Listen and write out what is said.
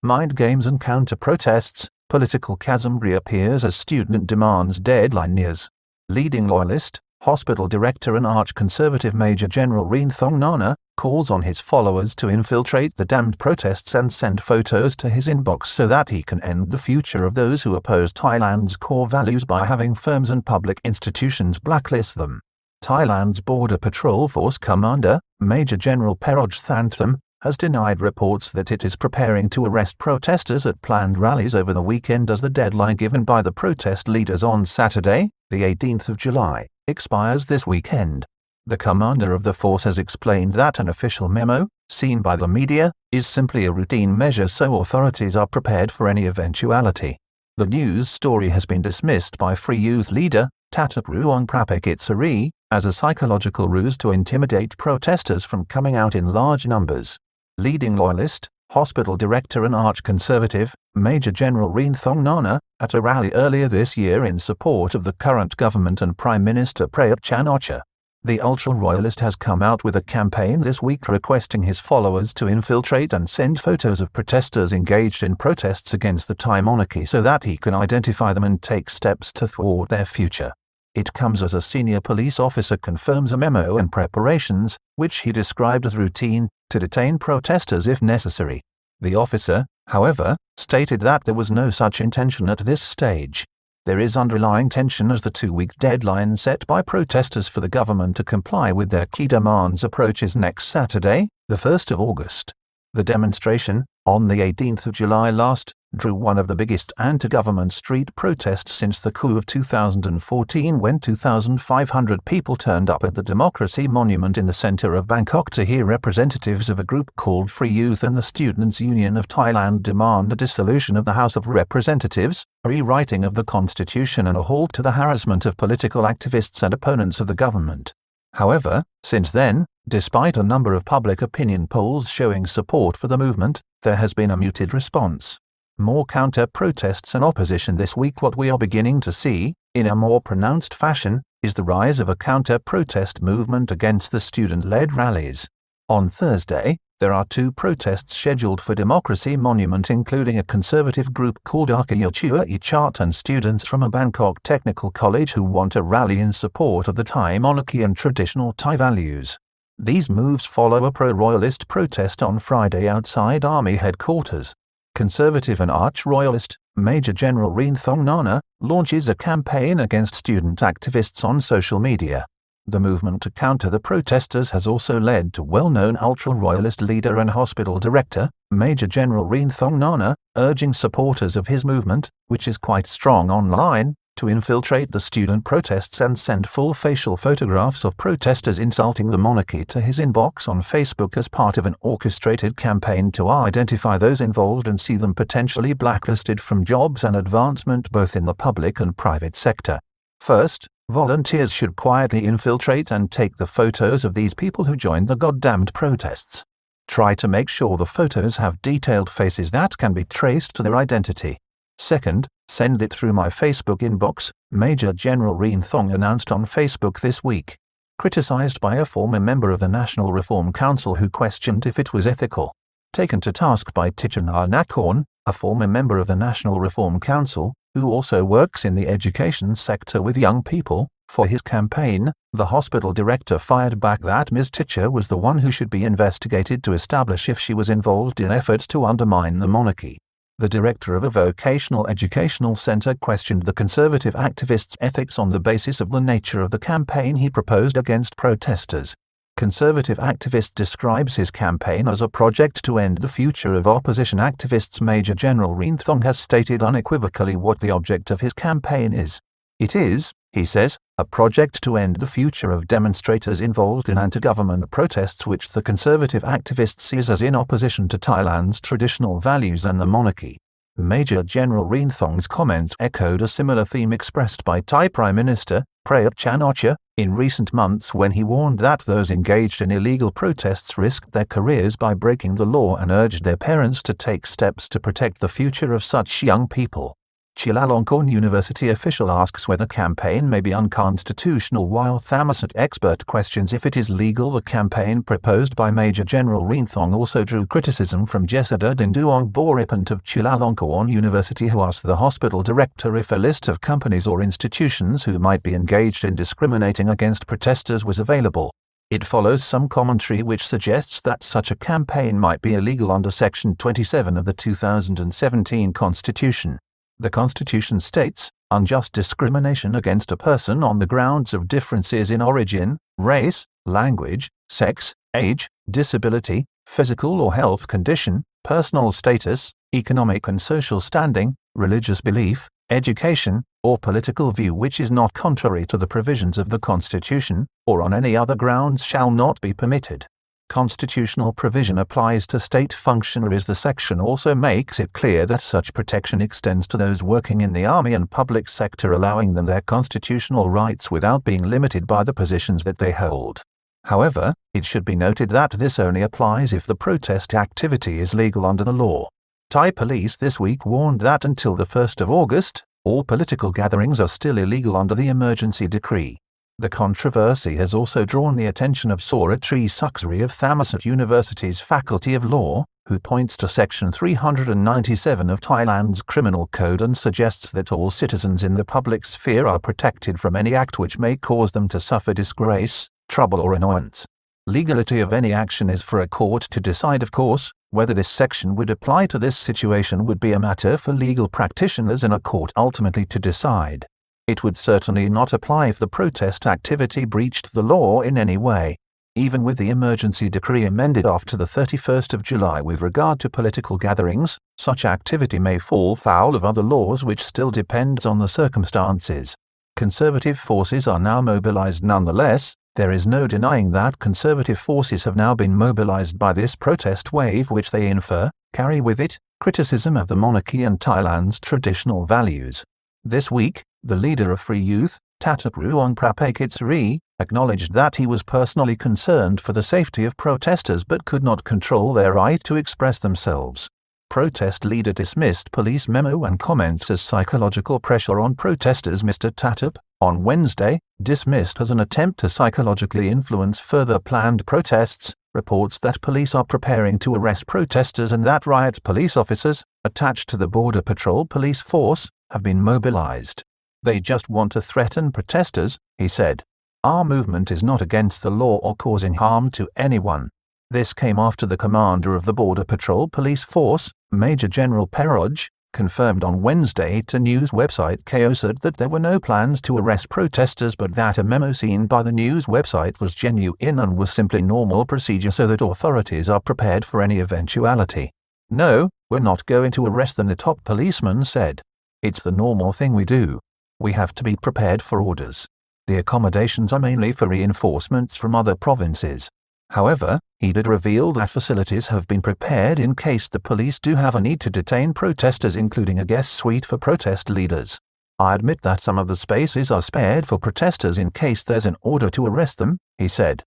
mind games and counter-protests, political chasm reappears as student demands deadline nears. Leading loyalist, hospital director and arch-conservative Major General Rienthong Nanna calls on his followers to infiltrate the damned protests and send photos to his inbox so that he can end the future of those who oppose Thailand's core values by having firms and public institutions blacklist them. Thailand's Border Patrol Force Commander, Major General Rienthong, has denied reports that it is preparing to arrest protesters at planned rallies over the weekend as the deadline given by the protest leaders on Saturday, the 18th of July, expires this weekend. The commander of the force has explained that an official memo, seen by the media, is simply a routine measure so authorities are prepared for any eventuality. The news story has been dismissed by Free Youth leader, Ruang Prapakitsari, as a psychological ruse to intimidate protesters from coming out in large numbers. Leading loyalist, hospital director and arch-conservative, Major General Rienthong Nanna, at a rally earlier this year in support of the current government and Prime Minister Prayut Chan-o-cha. The ultra-royalist has come out with a campaign this week requesting his followers to infiltrate and send photos of protesters engaged in protests against the Thai monarchy so that he can identify them and take steps to thwart their future. It comes as a senior police officer confirms a memo and preparations, which he described as routine, to detain protesters if necessary. The officer, however, stated that there was no such intention at this stage. There is underlying tension as the 2-week deadline set by protesters for the government to comply with their key demands approaches next Saturday, the 1st of August. The demonstration, on the 18th of July last, drew one of the biggest anti-government street protests since the coup of 2014 when 2,500 people turned up at the Democracy Monument in the centre of Bangkok to hear representatives of a group called Free Youth and the Students' Union of Thailand demand a dissolution of the House of Representatives, a rewriting of the constitution and a halt to the harassment of political activists and opponents of the government. However, since then, despite a number of public opinion polls showing support for the movement, there has been a muted response. More counter-protests and opposition this week. What we are beginning to see, in a more pronounced fashion, is the rise of a counter-protest movement against the student-led rallies. On Thursday, there are 2 protests scheduled for Democracy Monument, including a conservative group called Archayachua Ichat and students from a Bangkok technical college who want a rally in support of the Thai monarchy and traditional Thai values. These moves follow a pro-royalist protest on Friday outside Army headquarters. Conservative and arch-royalist, Major General Rienthong Nanna, launches a campaign against student activists on social media. The movement to counter the protesters has also led to well-known ultra-royalist leader and hospital director, Major General Rienthong Nanna, urging supporters of his movement, which is quite strong online, to infiltrate the student protests and send full facial photographs of protesters insulting the monarchy to his inbox on Facebook as part of an orchestrated campaign to identify those involved and see them potentially blacklisted from jobs and advancement both in the public and private sector. First, volunteers should quietly infiltrate and take the photos of these people who joined the goddamned protests. Try to make sure the photos have detailed faces that can be traced to their identity. Second, send it through my Facebook inbox, Major General Rienthong announced on Facebook this week. Criticized by a former member of the National Reform Council who questioned if it was ethical. Taken to task by Thaichana Nakorn, a former member of the National Reform Council, who also works in the education sector with young people, for his campaign, the hospital director fired back that Ms. Teacher was the one who should be investigated to establish if she was involved in efforts to undermine the monarchy. The director of a vocational educational center questioned the conservative activist's ethics on the basis of the nature of the campaign he proposed against protesters. Conservative activist describes his campaign as a project to end the future of opposition activists. Major General Rienthong has stated unequivocally what the object of his campaign is. It is, he says, a project to end the future of demonstrators involved in anti-government protests which the conservative activist sees as in opposition to Thailand's traditional values and the monarchy. Major General Rienthong's comments echoed a similar theme expressed by Thai Prime Minister Prayut Chan-o-cha in recent months when he warned that those engaged in illegal protests risked their careers by breaking the law and urged their parents to take steps to protect the future of such young people. Chulalongkorn University official asks whether campaign may be unconstitutional, while Thammasat expert questions if it is legal. The campaign proposed by Major General Rienthong also drew criticism from Jesada Dinduong Boripant of Chulalongkorn University, who asked the hospital director if a list of companies or institutions who might be engaged in discriminating against protesters was available. It follows some commentary which suggests that such a campaign might be illegal under Section 27 of the 2017 Constitution. The Constitution states, unjust discrimination against a person on the grounds of differences in origin, race, language, sex, age, disability, physical or health condition, personal status, economic and social standing, religious belief, education, or political view which is not contrary to the provisions of the Constitution, or on any other grounds shall not be permitted. Constitutional provision applies to state functionaries. The section also makes it clear that such protection extends to those working in the army and public sector, allowing them their constitutional rights without being limited by the positions that they hold. However, it should be noted that this only applies if the protest activity is legal under the law. Thai police this week warned that until the 1st of August, all political gatherings are still illegal under the emergency decree. The controversy has also drawn the attention of Soratri Suksari of Thammasat University's Faculty of Law, who points to Section 397 of Thailand's Criminal Code and suggests that all citizens in the public sphere are protected from any act which may cause them to suffer disgrace, trouble or annoyance. Legality of any action is for a court to decide, of course. Whether this section would apply to this situation would be a matter for legal practitioners and a court ultimately to decide. It would certainly not apply if the protest activity breached the law in any way. Even with the emergency decree amended after the 31st of July with regard to political gatherings, such activity may fall foul of other laws, which still depends on the circumstances. Conservative forces are now mobilized nonetheless. There is no denying that conservative forces have now been mobilized by this protest wave, which they infer carry with it criticism of the monarchy and Thailand's traditional values. This week, the leader of Free Youth, Thatapruong Prapakitsari, acknowledged that he was personally concerned for the safety of protesters but could not control their right to express themselves. Protest leader dismissed police memo and comments as psychological pressure on protesters. Mr. Thatap, on Wednesday, dismissed as an attempt to psychologically influence further planned protests, reports that police are preparing to arrest protesters and that riot police officers, attached to the Border Patrol police force, have been mobilized. They just want to threaten protesters, he said. Our movement is not against the law or causing harm to anyone. This came after the commander of the Border Patrol police force, Major General Rienthong, confirmed on Wednesday to news website KOSAD that there were no plans to arrest protesters, but that a memo seen by the news website was genuine and was simply normal procedure so that authorities are prepared for any eventuality. No, we're not going to arrest them, the top policeman said. It's the normal thing we do. We have to be prepared for orders. The accommodations are mainly for reinforcements from other provinces. However, he did reveal that facilities have been prepared in case the police do have a need to detain protesters, including a guest suite for protest leaders. I admit that some of the spaces are spared for protesters in case there's an order to arrest them, he said.